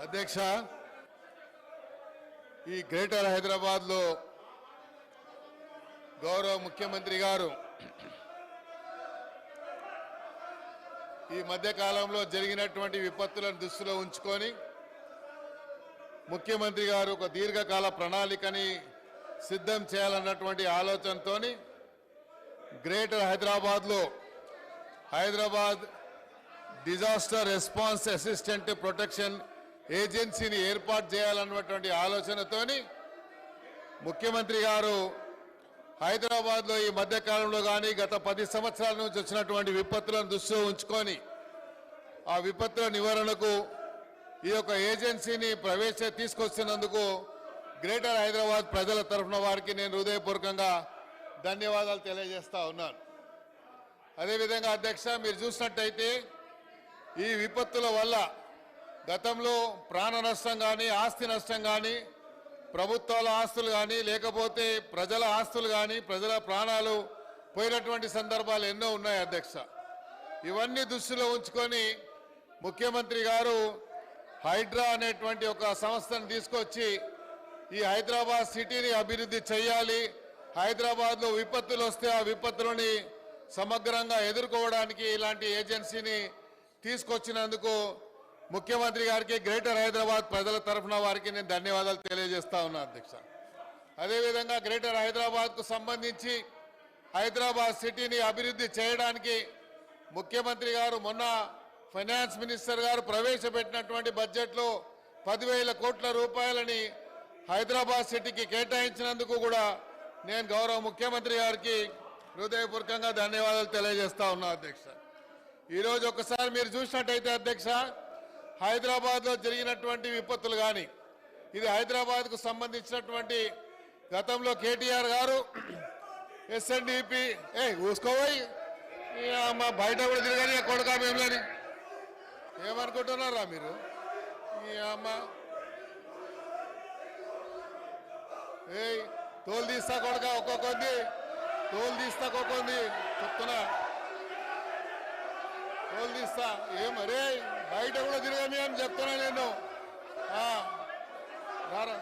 అధ్యక్ష, ఈ గ్రేటర్ హైదరాబాద్లో గౌరవ ముఖ్యమంత్రి గారు ఈ మధ్య కాలంలో జరిగినటువంటి విపత్తులను దృష్టిలో ఉంచుకొని ముఖ్యమంత్రి గారు ఒక దీర్ఘకాల ప్రణాళికని సిద్ధం చేయాలన్నటువంటి ఆలోచనతో గ్రేటర్ హైదరాబాద్లో Hyderabad disaster response assistant protection ఏజెన్సీని ఏర్పాటు చేయాలన్నటువంటి ఆలోచనతోని ముఖ్యమంత్రి గారు హైదరాబాద్లో ఈ మధ్యకాలంలో కానీ గత 10 సంవత్సరాల నుంచి వచ్చినటువంటి విపత్తులను దృష్టిలో ఉంచుకొని ఆ విపత్తుల నివారణకు ఈ యొక్క ఏజెన్సీని తీసుకొచ్చినందుకు గ్రేటర్ హైదరాబాద్ ప్రజల తరఫున వారికి నేను హృదయపూర్వకంగా ధన్యవాదాలు తెలియజేస్తా ఉన్నాను. అదేవిధంగా అధ్యక్ష, మీరు చూసినట్టయితే ఈ విపత్తుల వల్ల గతంలో ప్రాణ నష్టం కానీ ఆస్తి నష్టం కానీ ప్రభుత్వాల ఆస్తులు కానీ లేకపోతే ప్రజల ఆస్తులు కానీ ప్రజల ప్రాణాలు పోయినటువంటి సందర్భాలు ఎన్నో ఉన్నాయి అధ్యక్ష. ఇవన్నీ దృష్టిలో ఉంచుకొని ముఖ్యమంత్రి గారు హైడ్రా అనేటువంటి ఒక సంస్థను తీసుకొచ్చి ఈ హైదరాబాద్ సిటీని అభివృద్ధి చేయాలి, హైదరాబాద్లో విపత్తులు వస్తే ఆ విపత్తులని సమగ్రంగా ఎదుర్కోవడానికి ఇలాంటి ఏజెన్సీని తీసుకొచ్చినందుకు ముఖ్యమంత్రి గారికి గ్రేటర్ హైదరాబాద్ ప్రజల తరఫున వారికి నేను ధన్యవాదాలు తెలియజేస్తా ఉన్నా అధ్యక్ష. అదేవిధంగా గ్రేటర్ హైదరాబాద్కు సంబంధించి హైదరాబాద్ సిటీని అభివృద్ధి చేయడానికి ముఖ్యమంత్రి గారు మొన్న ఫైనాన్స్ మినిస్టర్ గారు ప్రవేశపెట్టినటువంటి బడ్జెట్లో 10,000 కోట్ల రూపాయలని హైదరాబాద్ సిటీకి కేటాయించినందుకు కూడా నేను గౌరవ ముఖ్యమంత్రి గారికి హృదయపూర్వకంగా ధన్యవాదాలు తెలియజేస్తా ఉన్నా అధ్యక్ష. ఈరోజు ఒకసారి మీరు చూసినట్టయితే అధ్యక్ష, హైదరాబాద్లో జరిగినటువంటి విపత్తులు కానీ ఇది హైదరాబాద్కు సంబంధించినటువంటి గతంలో కేటీఆర్ గారు ఎస్ఎన్డిపి ఊసుకోపోయి మా బయట కూడా తిరగని కొడుకా మేములని ఏమనుకుంటున్నారా మీరు? ఈ అమ్మ తోలు తీస్తా కొడుక ఒక్కొక్కంది తోలు తీస్తా ఒక్కొక్కంది చెప్తున్నా తోలు తీస్తా ఏమరే బయట కూడా తిరగని అని చెప్తున్నా నేను. రారా